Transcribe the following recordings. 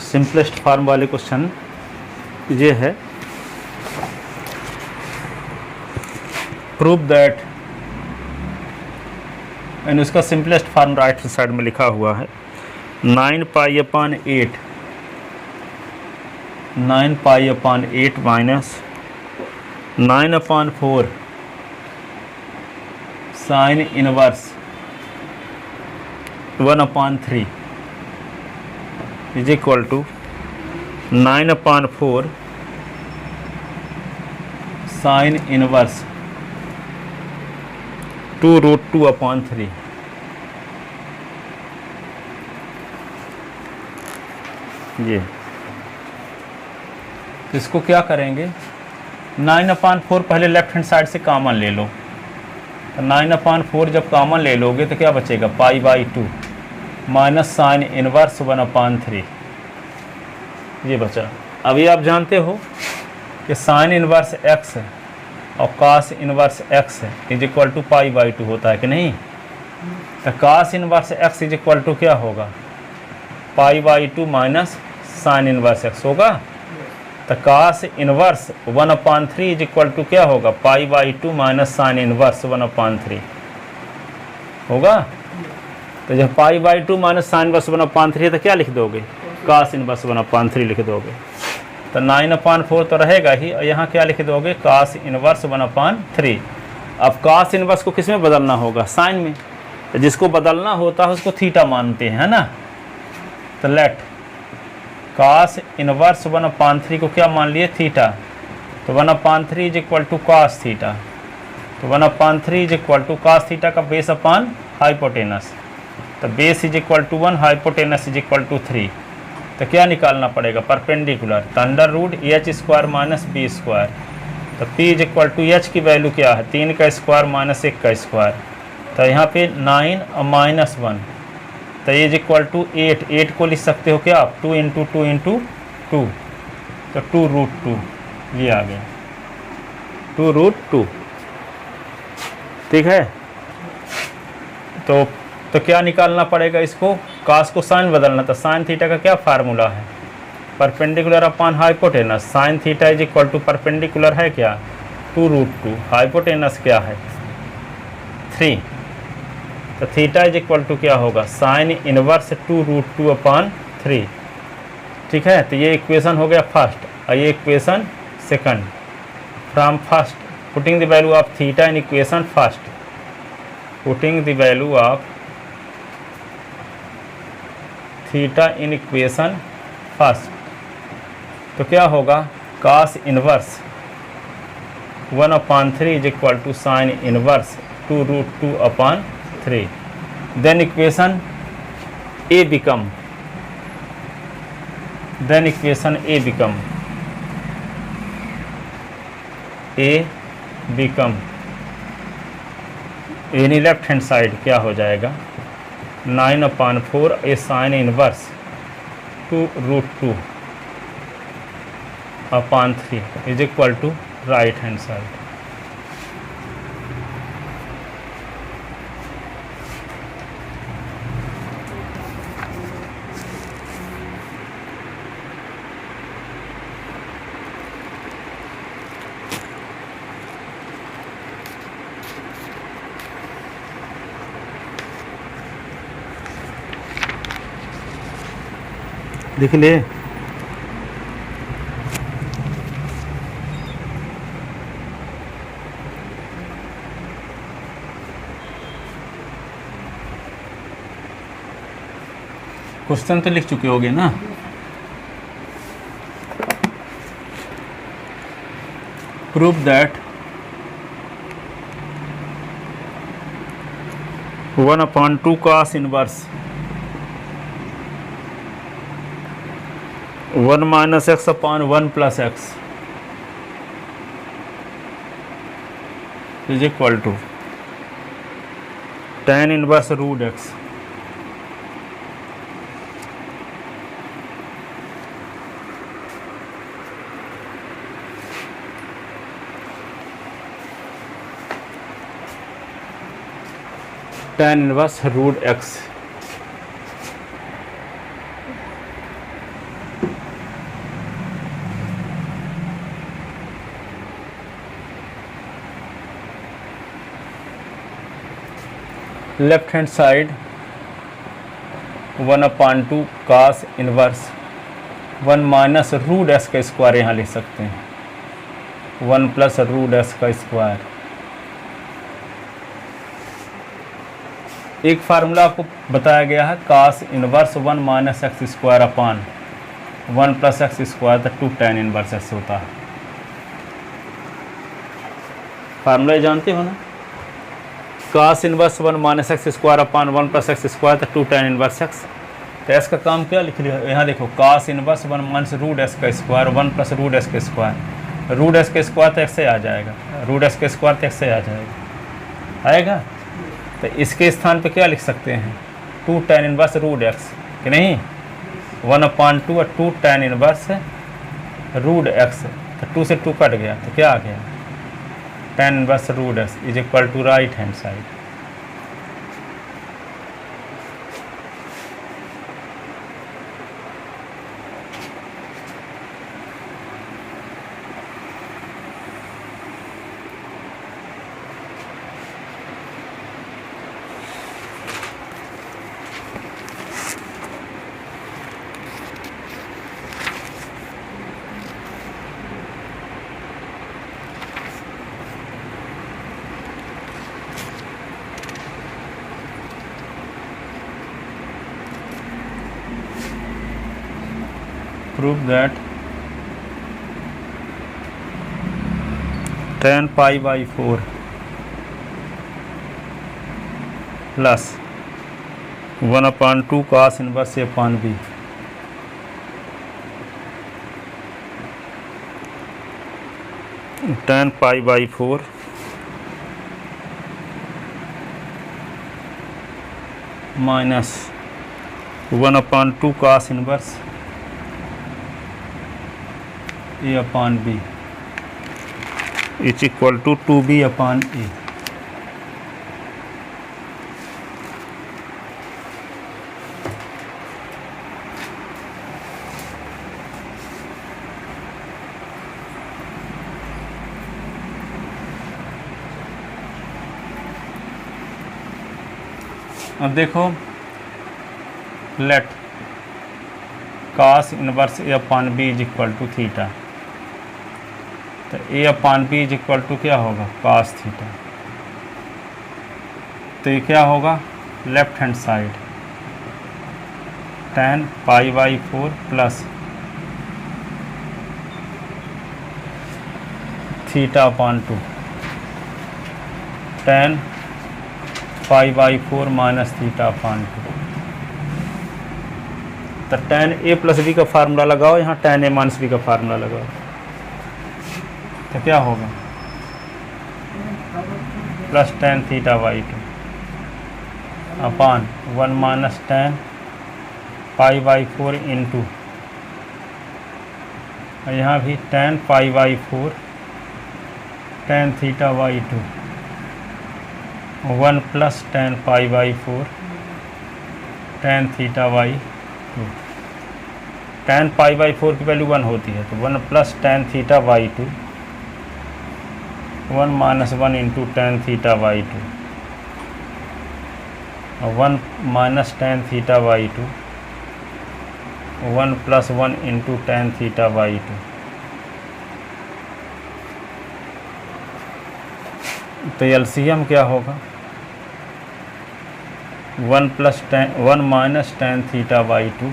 Simplest form वाले question ये है, प्रूव दैट, एंड उसका सिंपलेस्ट फॉर्म राइट साइड में लिखा हुआ है 9π/8 minus 9/4 sine inverse 1/3 is equal to 9/4 sine inverse 2√2/3। ये इसको क्या करेंगे, 9/4 पहले लेफ्ट हैंड साइड से कॉमन ले लो, तो 9/4 जब कॉमन ले लोगे तो क्या बचेगा, π/2 माइनस साइन इनवर्स 1/3, ये बचा। अभी आप जानते हो कि साइन इनवर्स x और cos inverse x is equal to π/2 होता है कि नहीं, तो cos inverse x is equal to क्या होगा, π/2 माइनस साइन इनवर्स x होगा। तो cos inverse 1/3 is equal to क्या होगा, π/2 माइनस साइन इनवर्स 1/3 होगा। तो जब π/2 माइनस साइन इनवर्स 1/3 है तो क्या लिख दोगे, कास इनवर्स 1/3 लिख दोगे। तो 9/4 तो रहेगा ही, और यहाँ क्या लिख दोगे, कास इनवर्स 1/3। अब कास इनवर्स को किस में बदलना होगा, साइन में, तो जिसको बदलना होता है उसको थीटा मानते हैं, है ना। तो लेट कास इनवर्स 1/3 को क्या मान लिए, थीटा, तो 1/3 is equal to cos theta, तो 1/3 is equal to cos theta का बेस अपॉन हाइपोटेनस, तो base is equal to 1, hypotenuse is equal to 3। तो क्या निकालना पड़ेगा, परपेंडिकुलर, तो √h² माइनस b², तो p is equal to h की वैल्यू क्या है, 3 का स्क्वायर माइनस 1 का स्क्वायर, तो यहाँ पे 9 और माइनस 1, तो ये इज इक्वल टू 8 को लिख सकते हो क्या आप, 2 × 2 × 2, तो 2√2 ये आ गया, 2√2, ठीक है। तो क्या निकालना पड़ेगा इसको, कास को साइन बदलना, तो साइन थीटा का क्या फार्मूला है, perpendicular upon hypotenuse, sine theta is equal to perpendicular है क्या 2√2, हाइपोटेनस क्या है 3, तो थीटा इज इक्वल टू क्या होगा, साइन इनवर्स 2√2/3, ठीक है। तो ये इक्वेशन हो गया फर्स्ट, और ये equation second. From first putting the value of theta in equation first, putting the value of theta in equation first, तो क्या होगा, cos inverse 1/3 is equal to sine inverse 2√2/3। then equation A become यानी left hand side क्या हो जाएगा, 9/4 A sine inverse 2√2/3 is equal to right hand side. देख ले, question तो लिख चुके होगे ना, prove that 1/2 cos inverse 1 - x/1 + x is equal to tan inverse √x tan inverse √x left hand side 1/2 cos inverse 1 minus root s का square यहाँ लिख सकते हैं, 1 प्लस रूट एस का स्क्वायर। एक फार्मूला आपको बताया गया है cos inverse 1 minus x square upon 1 plus x square तो 2 tan इनवर्स एक्स होता है। फार्मूला जानते हो ना, cos inverse 1 minus x square upon 1 plus x square तो 2 tan इनवर्स एक्स। तो एस का काम क्या लिख लिया यहाँ देखो, cos inverse 1 minus root s का स्क्वायर 1 प्लस रूट एस का स्क्वायर, रूट एस का स्क्वायर तो एक्स से आ जाएगा, रूट एस का स्क्वायर तो एक्स से आ जाएगा, आएगा। तो इसके स्थान पे क्या लिख सकते हैं, 2 tan इनवर्स रूट एक्स कि नहीं, 1/2 और 2 tan इनवर्स रूट एक्स, तो 2 से 2 कट गया तो क्या आ गया, tan inverse root x is equal to right hand side. Prove that tan pi by 4 plus 1/2 cos inverse A upon B tan pi by 4 minus 1/2 cos inverse A upon B is equal to 2B upon A। अब देखो, let cos inverse A upon B is equal to theta, तो A upon B is equal to क्या होगा, cos theta. तो ये क्या होगा, left hand side tan pi by 4 plus theta upon 2 tan pi by 4 minus theta upon 2। तो tan A plus B का formula लगाओ, यहाँ tan A माइनस B का फार्मूला लगाओ, तो क्या होगा, plus tan theta by 2 upon 1 minus tan pi by 4 into, और यहाँ भी tan pi by 4 tan theta by 2 1 plus tan pi by 4 tan theta by 2। tan pi by 4 की value 1 होती है, तो 1 plus tan theta by 2 1 minus 1 into tan theta by 2 और 1 minus tan theta by 2 1 plus 1 into tan theta by 2। तो LCM क्या होगा, 1 minus tan theta by 2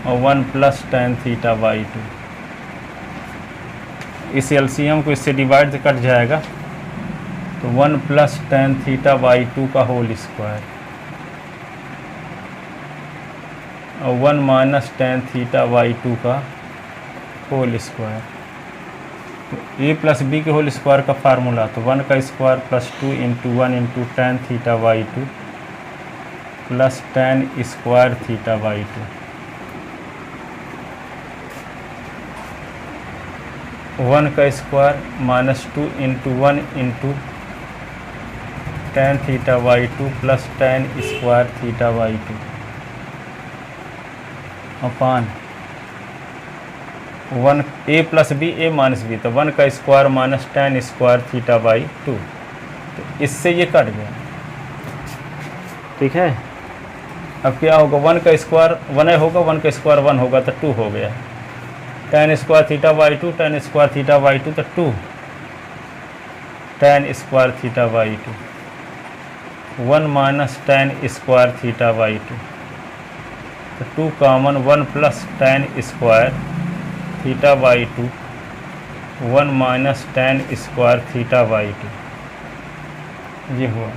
और 1 plus tan theta by 2। इस एलसीएम को इससे डिवाइड कट जाएगा, तो 1 प्लस tan थीटा बाई 2 का होल स्क्वायर और 1 माइनस tan थीटा बाई 2 का होल स्क्वायर। तो A प्लस B के होल स्क्वायर का फार्मूला, तो 1 का square plus 2 into 1 into tan theta by 2 plus tan square theta by 2। 1 का square minus 2 into 1 into tan theta by 2 plus tan square theta by 2 upon 1 A plus B A minus B, तो 1 का square minus tan square theta by 2। तो इससे ये cut गया, ठीक है। अब क्या होगा, 1 का स्क्वायर 1 होगा, 1 का स्क्वायर 1 होगा तो 2 हो गया। tan square theta by 2, tan square theta by 2 तो 2 tan square theta by 2, 1 minus tan square theta by 2 तो 2 common, 1 plus tan square theta by 2, 1 minus tan square theta by 2 ये हुआ।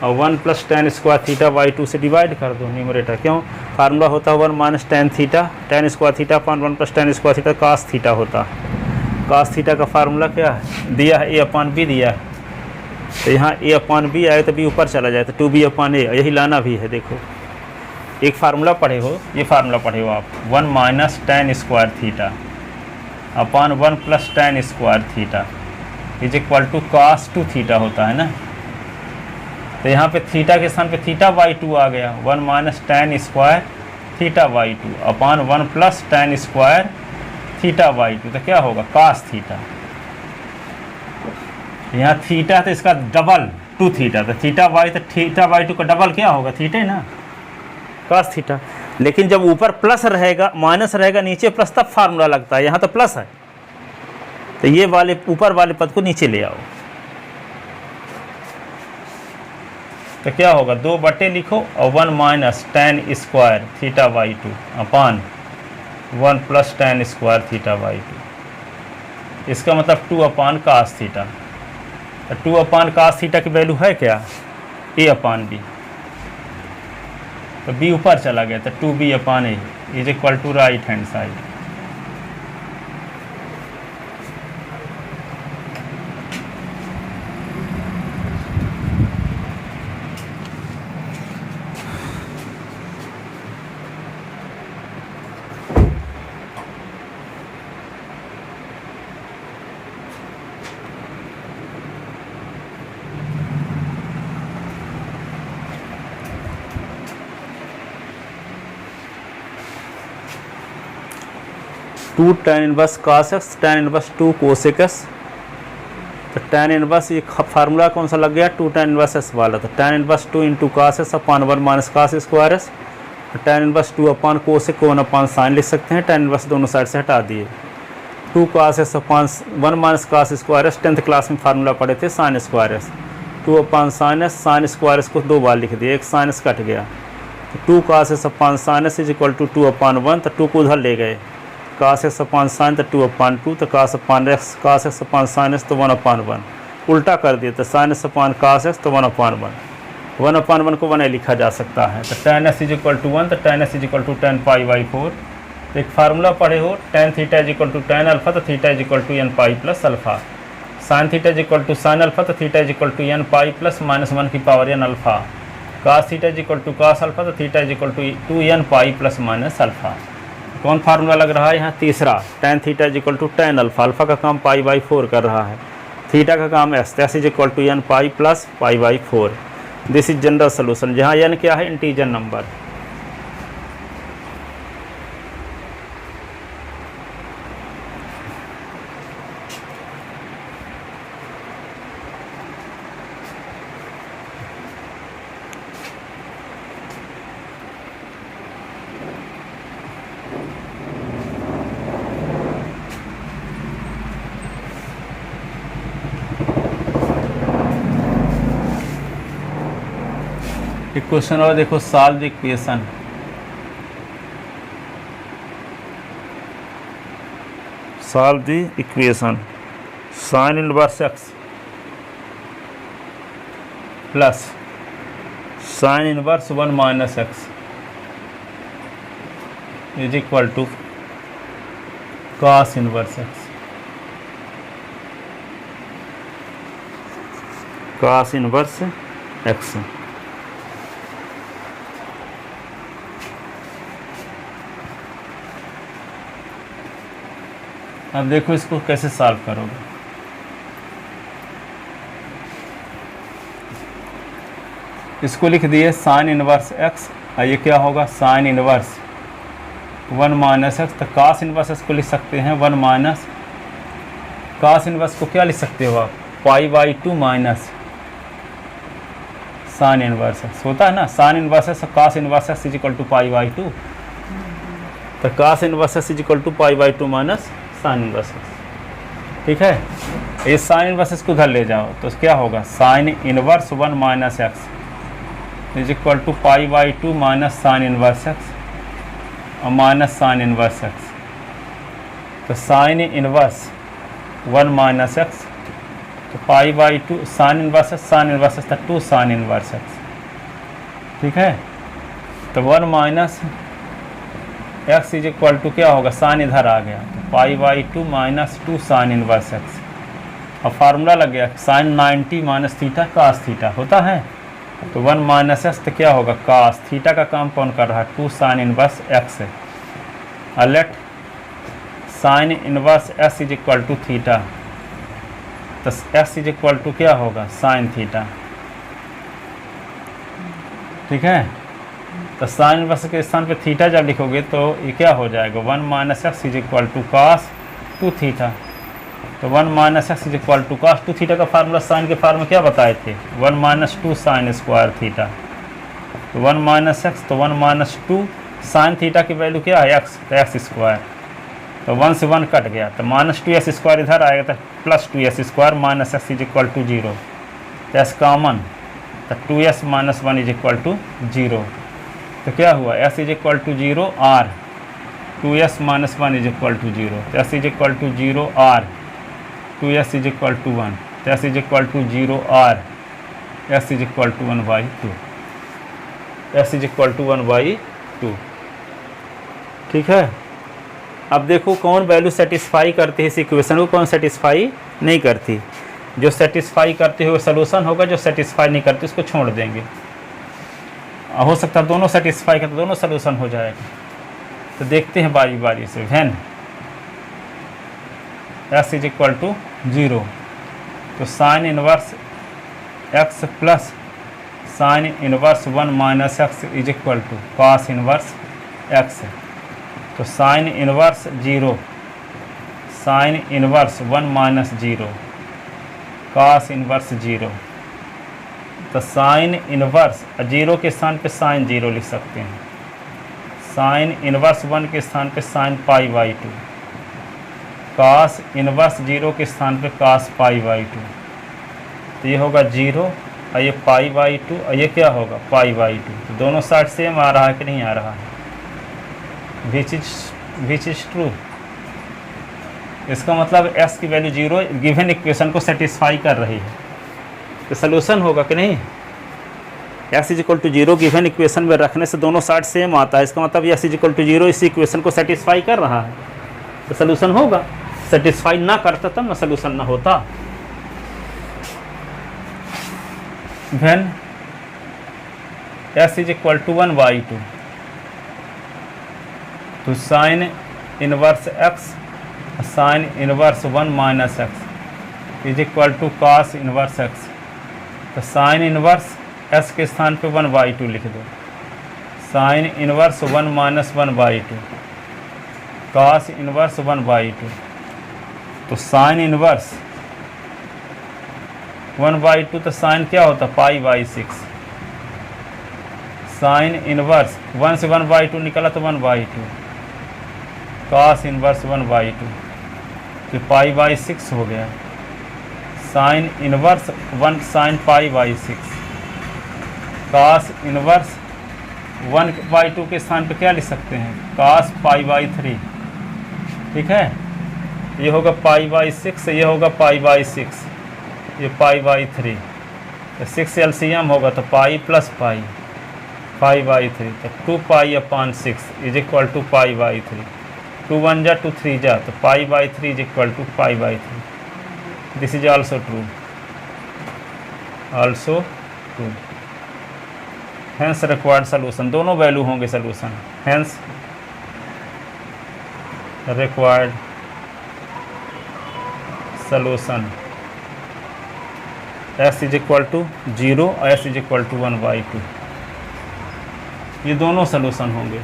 और 1 plus tan square theta by 2 से divide कर दो numerator, क्यों, formula होता है 1 minus tan theta, tan square theta upon 1 plus tan square theta cos theta होता है। कास थीटा का फार्मूला क्या है दिया है, a अपॉन b दिया है, तो यहाँ a अपॉन b आए तो b ऊपर चला जाए तो 2b अपॉन a, यही लाना भी है। देखो एक फार्मूला पढ़े हो, ये फार्मूला पढ़े हो आप, 1 minus tan square theta upon 1 plus tan square theta is equal to cos 2 theta होता है ना। तो यहाँ पे थीटा के स्थान पे थीटा बाई 2 आ गया, 1 minus tan square theta by 2 upon 1 plus tan square theta by 2 तो क्या होगा कास थीटा। यहाँ थीटा तो इसका डबल 2 थीटा, तो थीटा बाई तो थीटा बाई 2 का डबल क्या होगा थीटा ना, कास थीटा। लेकिन जब ऊपर प्लस रहेगा माइनस रहेगा नीचे प्लस तब फार्मूला लगता है, यहाँ तो प्लस है तो ये वाले ऊपर वाले पद को नीचे ले आओ तो क्या होगा 2 बटे लिखो और 1 minus tan square theta by 2 upon 1 plus tan square theta by 2, इसका मतलब 2 अपॉन कास थीटा। तो 2 अपॉन कास थीटा की वैल्यू है क्या a अपॉन b, तो b ऊपर चला गया तो 2b upon a is equal to right hand side. Two tan inverse cos x, tan inverse 2 cos x, तो tan इनवर्स ये फार्मूला कौन सा लग गया 2 tan इनवर्स s वाला, तो tan inverse 2 into cos S upon 1 minus cos square s, tan inverse 2 upon cos को 1 upon sine लिख सकते हैं, tan इनवर्स दोनों साइड से हटा दिए, 2 cos S upon 1 minus cos square S, 10th class में फार्मूला पढ़े थे sine square S, 2 upon sine S, sine square S को 2 बार लिख दिया, एक साइन एस कट गया, तो 2 cos S upon sine S is equal to 2 upon 1, तो 2 को उधर ले गए, कास एक्स अपॉन साइन तो 2 अपॉन 2, तो कास अपॉन एक्स, कास एक्स अपॉन साइन एक्स तो 1 अपॉन 1, उल्टा कर दिए तो साइन एक्स अपॉन कास एक्स तो 1 अपॉन 1, 1 अपॉन 1 को 1 लिखा जा सकता है। तो tan x is equal to 1, तो tan x is equal to tan pi by 4, तो एक फार्मूला पढ़े हो tan theta is equal to tan alpha, तो theta is equal to n pi plus alpha, sine theta is equal to sine alpha, तो theta is equal to n pi plus minus 1 की power n alpha, cos theta is equal to cos alpha, तो theta is equal to 2n pi plus minus alpha. कौन formula लग रहा है यहाँ तीसरा, tan theta is equal to tan alpha, alpha का काम पाई बाई 4 कर रहा है, थीटा का काम s is equal to n pi plus pi by 4। This is general solution, जहाँ n क्या है इंटीजर नंबर। एक क्वेश्चन और देखो, solve the equation, solve the equation sine inverse x plus sine inverse 1 minus x is equal to cos inverse x, cos inverse x. अब देखो इसको कैसे सॉल्व करोगे। इसको लिख दिए साइन इनवर्स एक्स, और ये क्या होगा साइन इनवर्स 1 माइनस एक्स, तो कास इनवर्स एक्स को लिख सकते हैं 1 माइनस, कास इनवर्स को क्या लिख सकते हो आप pi by two minus sine inverse X होता है ना, sine inverse X cos inverse x is equal to pi by two, तो cos inverse x is equal to pi by two minus sine inverse x. ठीक है, ये sign inverse x को उधर ले जाओ तो क्या होगा, sine inverse 1 minus x is equal to pi by two minus sine inverse x और माइनस साइन इनवर्स एक्स। तो साइन इनवर्स 1 माइनस एक्स तो pi by two sine inverse x था 2 साइन इनवर्स एक्स। ठीक है, तो 1 minus x is equal to क्या होगा, sine इधर आ गया तो pi by two minus 2 sine inverse x. अब फार्मूला लग गया sign 90 minus theta cos theta होता है, तो 1 माइनस एक्स तो क्या होगा, कास थीटा का काम कौन कर रहा है, 2 साइन इनवर्स एक्स है। और let sine inverse x is equal to theta, तो एक्स इज इक्वल टू क्या होगा, साइन थीटा। ठीक है, तो साइन इनवर्स के स्थान पे थीटा जब लिखोगे तो ये क्या हो जाएगा, 1 minus x is equal to cos 2 theta. तो 1 minus x is equal to cos 2 theta का फार्मूला साइन के फार्मूला क्या बताए थे, 1 माइनस 2 साइन स्क्वायर थीटा। तो 1 माइनस एक्स तो 1 माइनस 2 साइन थीटा की वैल्यू क्या है, एक्स, तो एक्स स्क्वायर। तो 1 से 1 कट गया तो माइनस 2s स्क्वायर इधर आएगा तो plus 2s square minus x is equal to 0, तो एस कॉमन, तो 2s minus 1 is equal to 0। तो क्या हुआ, s is equal to 0 or 2s minus 1 is equal to 0, तो s is equal to 0 or 2s is equal to 1, तो s is equal to 0 or s is equal to 1/2, s is equal to 1/2। ठीक है, अब देखो कौन value satisfy करती है इस इक्वेशन को, कौन सेटिस्फाई नहीं करती। जो सेटिस्फाई करते हुए सोल्यूशन होगा, जो सेटिस्फाई नहीं करती उसको छोड़ देंगे। हो सकता है दोनों सेटिस्फाई करते दोनों सोल्यूशन हो जाएगा। तो देखते हैं बारी बारी से। When X is equal to 0 तो sine inverse x plus sine inverse 1 minus x is equal to cos inverse x. तो sine inverse 0 sine inverse 1 minus 0 cos inverse 0। तो साइन इनवर्स 0 के स्थान पे साइन 0 लिख सकते हैं, साइन इनवर्स 1 के स्थान पे sine pi by 2, cos inverse 0 के स्थान पे कॉस पाई बाई 2। तो ये होगा 0 और ये पाई बाई 2 और ये क्या होगा पाई बाई 2। तो दोनों साइड सेम आ रहा है कि नहीं आ रहा है, विच इज ट्रू। इसका मतलब s की वैल्यू 0 गिवन इक्वेशन को सेटिस्फाई कर रही है, तो सोल्यूशन होगा कि नहीं। s is equal to 0 given equation में रखने से दोनों साइड सेम आता है, इसका मतलब s इज इक्वल टू 0 इसी इक्वेशन को सेटिस्फाई कर रहा है, तो सोल्यूशन होगा। सेटिस्फाई ना करता तब ना सोल्यूशन ना होता। When s is equal to 1/2 तो sine inverse x sine inverse 1 minus x is equal to cos inverse x। तो साइन इनवर्स s के स्थान पे 1/2 लिख दो, sine inverse 1 minus 1/2 cos inverse 1/2। तो साइन इनवर्स 1/2 तो साइन क्या होता पाई बाई 6। साइन इनवर्स 1 से 1/2 निकला तो 1/2 कॉस इनवर्स 1/2 तो पाई बाई 6 हो गया। Sign inverse 1 sine pi by 6 cos inverse 1/2 के स्थान पे क्या लिख सकते हैं कॉस पाई बाई 3। ठीक है, ये होगा पाई बाई 6, ये होगा पाई बाई 6, ये पाई बाई 3। तो 6 एलसीएम होगा तो पाई प्लस पाई 5/3 तो 2 pi upon 6 is equal to pi by 3। 2 1 जा 2 3 जा तो pi by 3 is equal to pi by 3। This is also true, also true. Hence required solution, दोनों वैल्यू होंगे solution. Hence required solution s is equal to 0 और s is equal to 1/2, ये दोनों solution होंगे।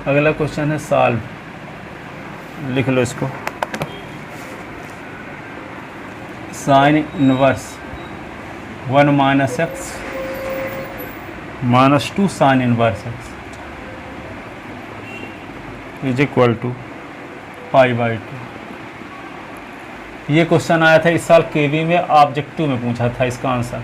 अगला क्वेश्चन है solve, लिख लो इसको। Sine inverse 1 minus X minus 2 sine inverse x is equal to π/2। ये क्वेश्चन आया था इस साल केवी में, ऑब्जेक्टिव में पूछा था इसका आंसर।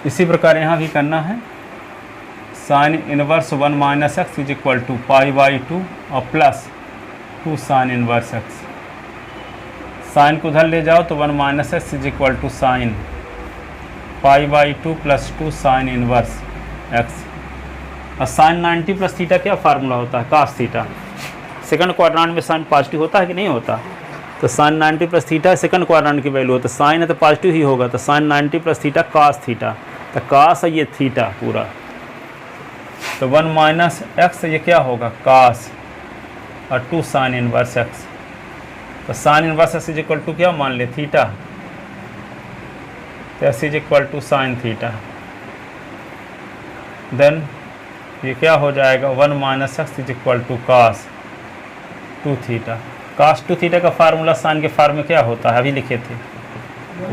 इसी प्रकार यहाँ भी करना है। Sine inverse 1 minus x is equal to π/2 और plus 2 sine inverse X. Sine को उधर ले जाओ तो 1 minus x is equal to sine π/2 plus 2 sine inverse x. और साइन 90 प्लस थीटा क्या फार्मूला होता है? Cos theta. सेकंड क्वाड्रेंट में साइन पॉजिटिव होता है कि नहीं होता? तो sine 90 plus theta second quadrant की वैल्यू होता है, साइन है तो पॉजिटिव ही होगा, तो sine 90 plus theta cos theta, तो कास है ये थीटा पूरा, तो 1 माइनस एक्स ये क्या होगा कास और 2 साइन इनवर्स एक्स। तो sine inverse x is equal to क्या मान ले थीटा, तो x is equal to sine theta. Then ये क्या हो जाएगा 1 minus x is equal to cos 2 theta. Cos 2 theta का फार्मूला साइन के फार्म में क्या होता है अभी लिखे थे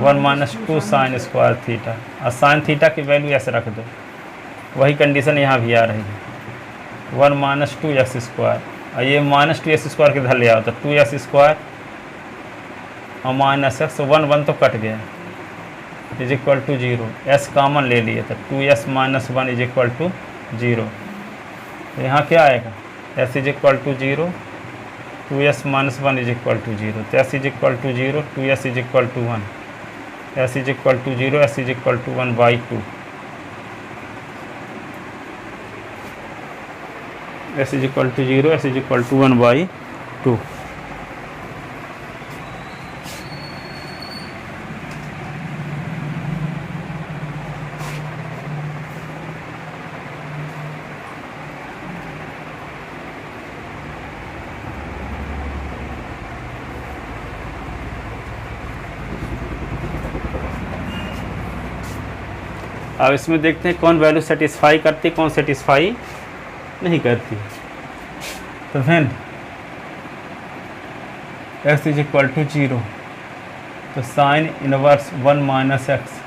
1 माइनस 2 साइन स्क्वायर थीटा, और साइन थीटा की वैल्यू ऐसे रख दो, वही कंडीशन यहाँ भी आ रही है 1 माइनस 2 एक्स स्क्वायर, और ये माइनस 2 एक्स स्क्वायर किधर ले आओ तो 2 एक्स स्क्वायर और माइनस एक्स 1 तो कट गया is equal to 0, s common ले लिए तो 2s minus 1 is equal to 0। तो यहाँ क्या आएगा s is equal to 0, 2s minus 1 is equal to 0, तो s is equal to 0, 2s is equal to 1, s is equal to 0, s is equal to 1/2, s is equal to 0, s is equal to 1/2। अब इसमें देखते हैं कौन value satisfy करती है, कौन satisfy नहीं करती। तो फिर x इज इक्वल टू 0, तो sine inverse 1 minus X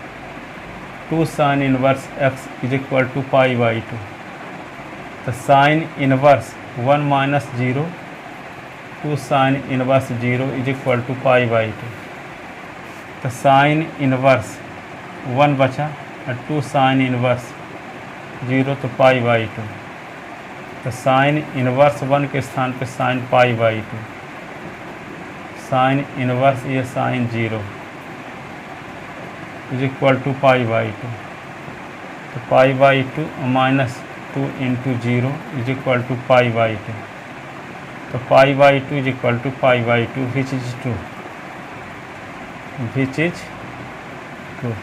2 sine inverse x is equal to π/2। तो sine inverse 1 minus 0 2 sine inverse 0 is equal to π/2। तो साइन इनवर्स 1 बचा और 2 साइन इनवर्स 0 तो π/2। तो साइन इनवर्स 1 के स्थान पे साइन π/2, साइन इनवर्स ये साइन 0 इज इक्वल टू π/2। तो π/2 minus 2 into 0 is equal to π/2। तो π/2 is equal to π/2 which is 2, which is 2।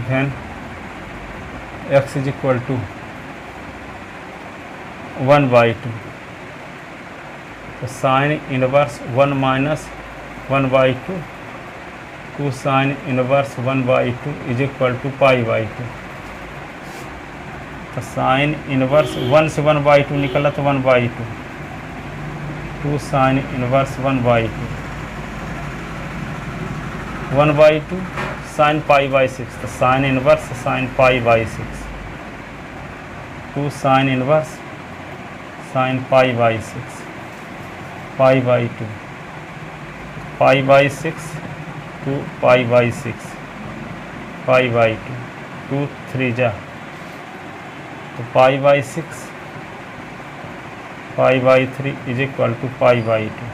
then x is equal to 1/2। तो sine inverse 1 minus 1/2 2 sine inverse 1/2 is equal to π/2। तो sine inverse 1 से 1/2 निकला तो 1/2, 2 sine inverse 1/2, 1/2 sine π/6। तो sine inverse sine π/6, 2 sine inverse sine π/6, π/2, π/6 2 π/6 pi by 2, 2 3 जा तो pi by 6, pi by 3 is equal to pi by 2,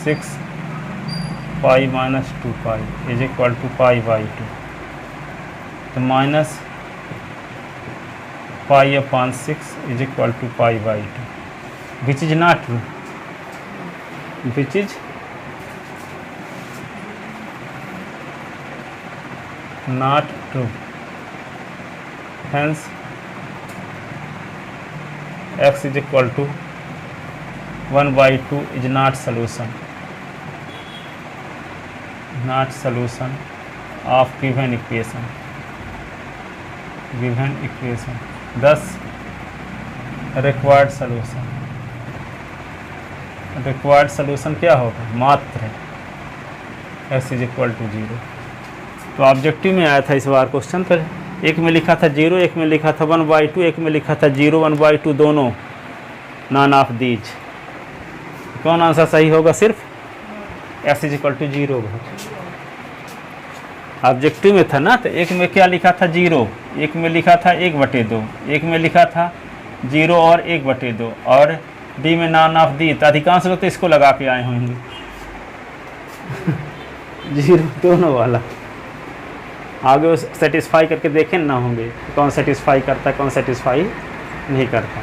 6 pi minus 2 pi is equal to pi by 2, तो minus pi upon 6 is equal to pi by 2, which is not true, which is not true, hence x is equal to 1 by 2 is not solution, not solution of given equation, given equation, thus required solution, required solution क्या होगा, मात्र x is equal to 0। तो objective में आया था इस बार question, तो एक में लिखा था 0, एक में लिखा था 1 by 2, एक में लिखा था 0 1 by 2, दोनों नॉन ऑफ दीज। कौन आंसर सही होगा, सिर्फ x इज इक्वल टू 0 होगा। ऑब्जेक्टिव में था ना, तो एक में क्या लिखा था 0, एक में लिखा था 1/2, एक में लिखा था 0 और 1/2, और डी में नॉन ऑफ दी, तो अधिकांश लोग तो इसको लगा के आए होंगे 0 दोनों वाला। आगे वो सेटिस्फाई करके देखें ना होंगे, कौन सेटिस्फाई करता है कौन सेटिस्फाई नहीं करता।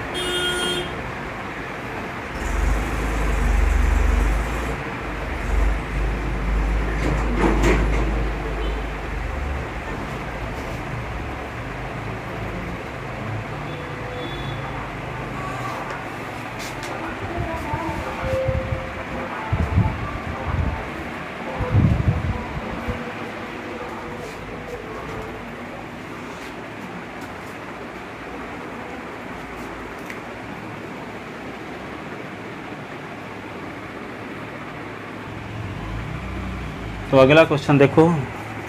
तो अगला क्वेश्चन देखो,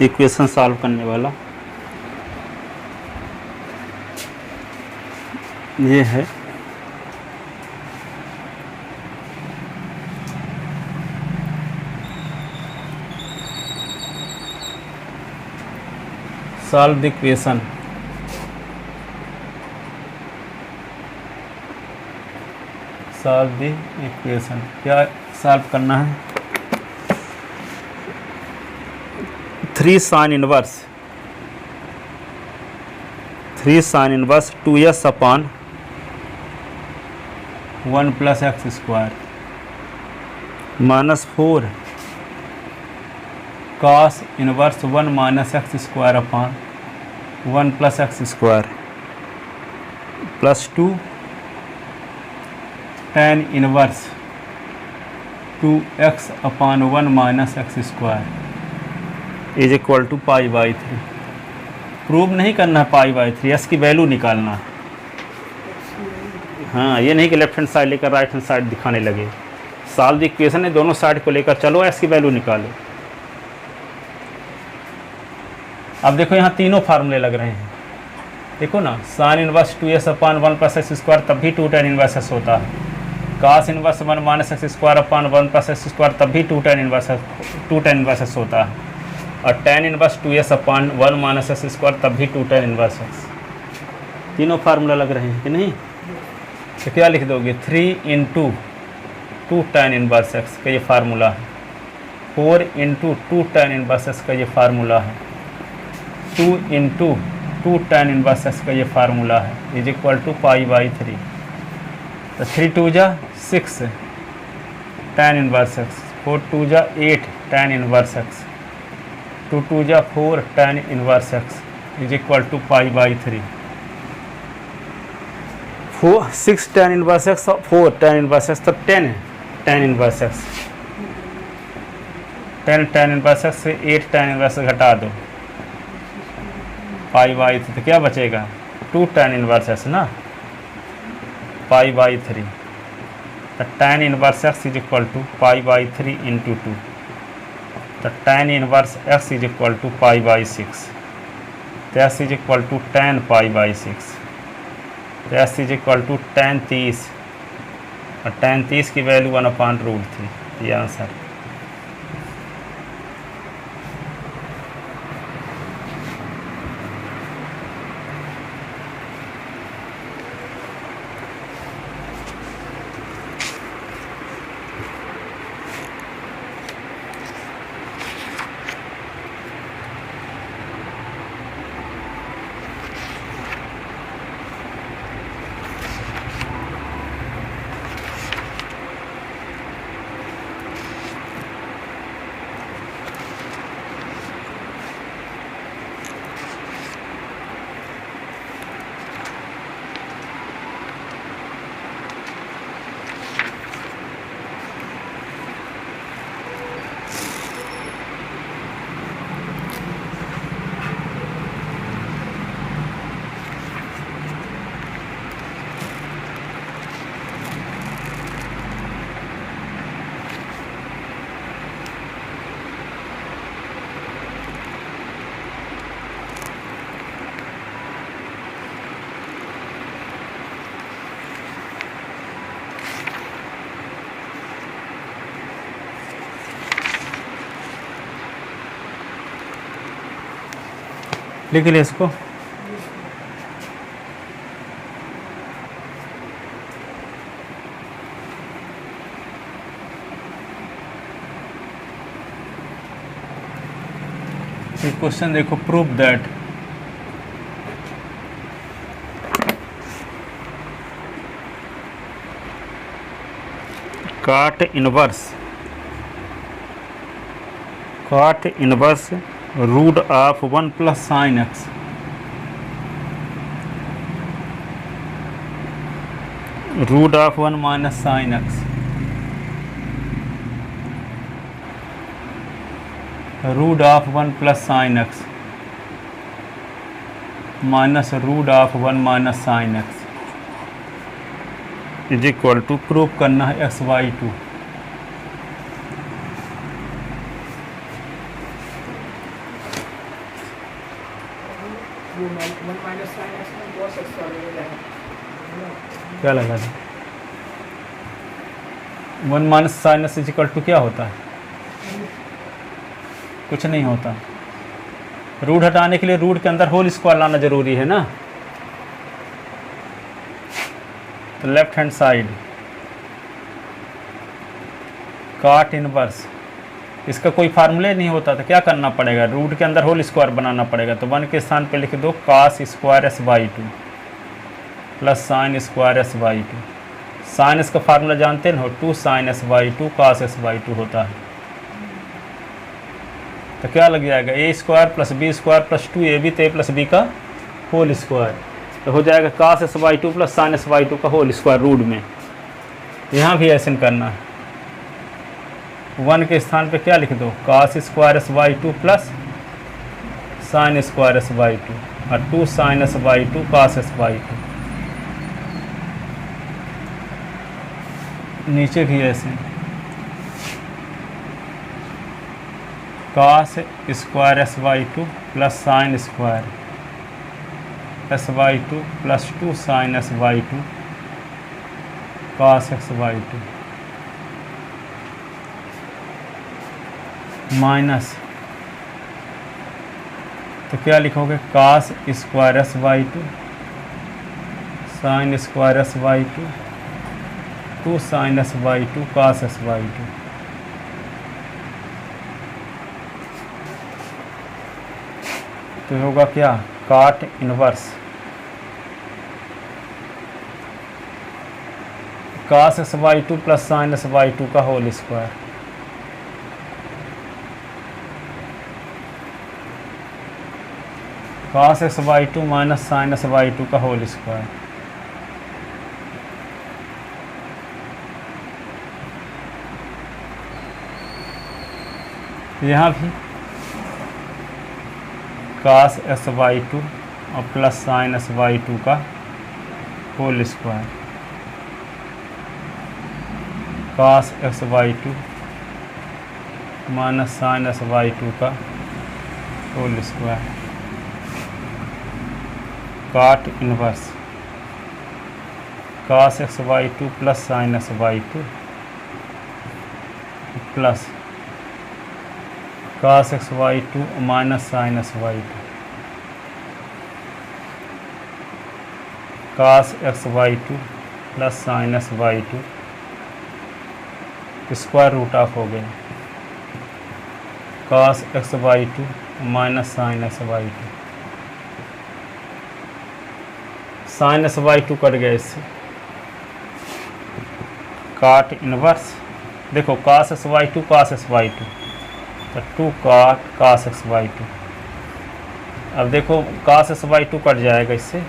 इक्वेशन सॉल्व करने वाला ये है। Solve the equation, solve the equation, क्या सॉल्व करना है, 3 sin inverse 2s upon 1 plus x square minus 4 cos inverse 1 minus x square upon 1 plus x square plus 2 tan inverse 2x upon 1 minus x square is equal to pi by 3। Prove नहीं करना है pi by 3, s की value निकालना है। हाँ, ये नहीं कि लेफ्ट हैंड साइड लेकर राइट हैंड साइड दिखाने लगे। सॉल्व द इक्वेशन है, दोनों साइड को लेकर चलो, एस की वैल्यू निकालो। अब देखो यहाँ तीनों फार्मूले लग रहे हैं, देखो ना, sine inverse 2s upon 1 plus x square तब भी 2 tan इनवर्स एस होता है, cos inverse 1 minus x square upon 1 plus x square तब भी 2 tan इनवर्स एस होता है, और tan inverse 2s upon 1 minus x square तब भी 2 tan इनवर्स एक्स। तीनों फार्मूला लग रहे हैं कि नहीं, तो क्या लिख दोगे, 3 इंटू 2 tan इनवर्स एक्स का ये फार्मूला है, 4 इंटू 2 tan इनवर्स एक्स का ये फार्मूला है, 2 इंटू 2 tan इनवर्स एक्स का ये फार्मूला है, is equal to pi by 3। तो 3 2 जा 6 tan इनवर्स एक्स, 4 2 जा 8 tan इनवर्स एक्स, 2 2 जा 4 tan inverse x is equal to pi by 3। 6 tan inverse x और 4 tan इनवर्स एक्स, तो 10 tan inverse x, 10 tan inverse x से 8 tan inverse घटा दो, पाई by 3, तो क्या बचेगा, 2 tan इनवर्स एक्स ना, पाई बाई 3। तो tan inverse x is equal to pi by 3 into 2, तो tan inverse x is equal to pi by 6, तो s is equal to tan pi by 6, तो s is equal to tan 30, और tan 30 की value 1/√3, ये answer. लिख ले इसको। Question देखो, prove that cot inverse root of 1 plus sine x root of 1 minus sine x root of 1 plus sine x minus root of 1 minus sine x is equal to prove करना है x y two. क्या लगा था 1 minus sine x is equal to क्या होता है? कुछ नहीं होता। रूट हटाने के लिए रूट के अंदर होल स्क्वायर लाना जरूरी है ना। तो left hand side cot inverse, इसका कोई फार्मूले नहीं होता तो क्या करना पड़ेगा? रूट के अंदर होल स्क्वायर बनाना पड़ेगा। तो 1 के स्थान पे लिख दो cos square S by two plus sine square S by two. Sine S का फार्मूला जानते हो, 2 sine S by two cos S by two होता है। तो क्या लग जाएगा? A square plus B square plus 2ab तो ए प्लस बी का होल स्क्वायर। तो हो जाएगा cos S by two plus sine S by two का होल स्क्वायर रूट में। यहाँ भी ऐसे करना है। 1 के स्थान पे क्या लिख दो? cos square S by two plus sine square S by two और 2 sine S by two cos S by two. नीचे भी ऐसे cos square S by two plus sine square S by two plus 2 sine S by two cos x by two minus, तो क्या लिखोगे? cos square S by two sine square S by two 2 sine S by two cos S by two. तो होगा क्या? cot inverse cos S by two plus sine S by two का whole square. cos x by two minus sine S by two का whole square. यहाँ भी cos S by two और plus sine S by two का whole square. cos x by two minus sine S by two का whole square. cot inverse cos x by two plus sine S by two plus cos x by two minus sine S by two cos x by two plus sine S by two square root of हो गया cos x by two minus sine S by two. Sine S by two cut गया इससे। cot inverse देखो cos S by two cos S by two तो 2 cos x by two. अब देखो cos S by two cut जाएगा इससे,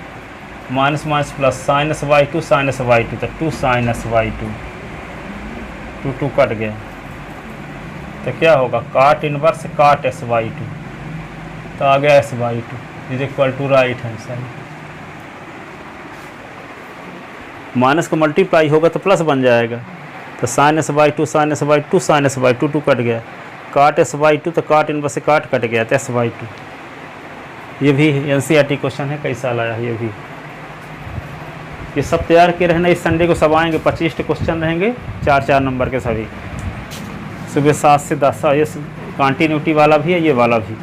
minus minus plus sine S by two sine S by two तो 2 sine S by two 2 cut गया। तो क्या होगा? cot inverse cot s by two तो आ गया s by two is equal to right hand side. Minus का multiply होगा तो प्लस बन जाएगा। तो sine S by two sine S by two sine S by two 2 cut गया। cot एस बाई टू तो cot इनवर्स से cot cut गया तो एस बाई टू। ये भी NCERT क्वेश्चन है, कई साल आया ये भी। ये सब तैयार किए रहना, इस संडे को सब आएंगे। 25 क्वेश्चन रहेंगे 4-4 नंबर के सभी, सुबह 7 से 10। ये कंटिन्यूटी वाला भी है, ये वाला भी।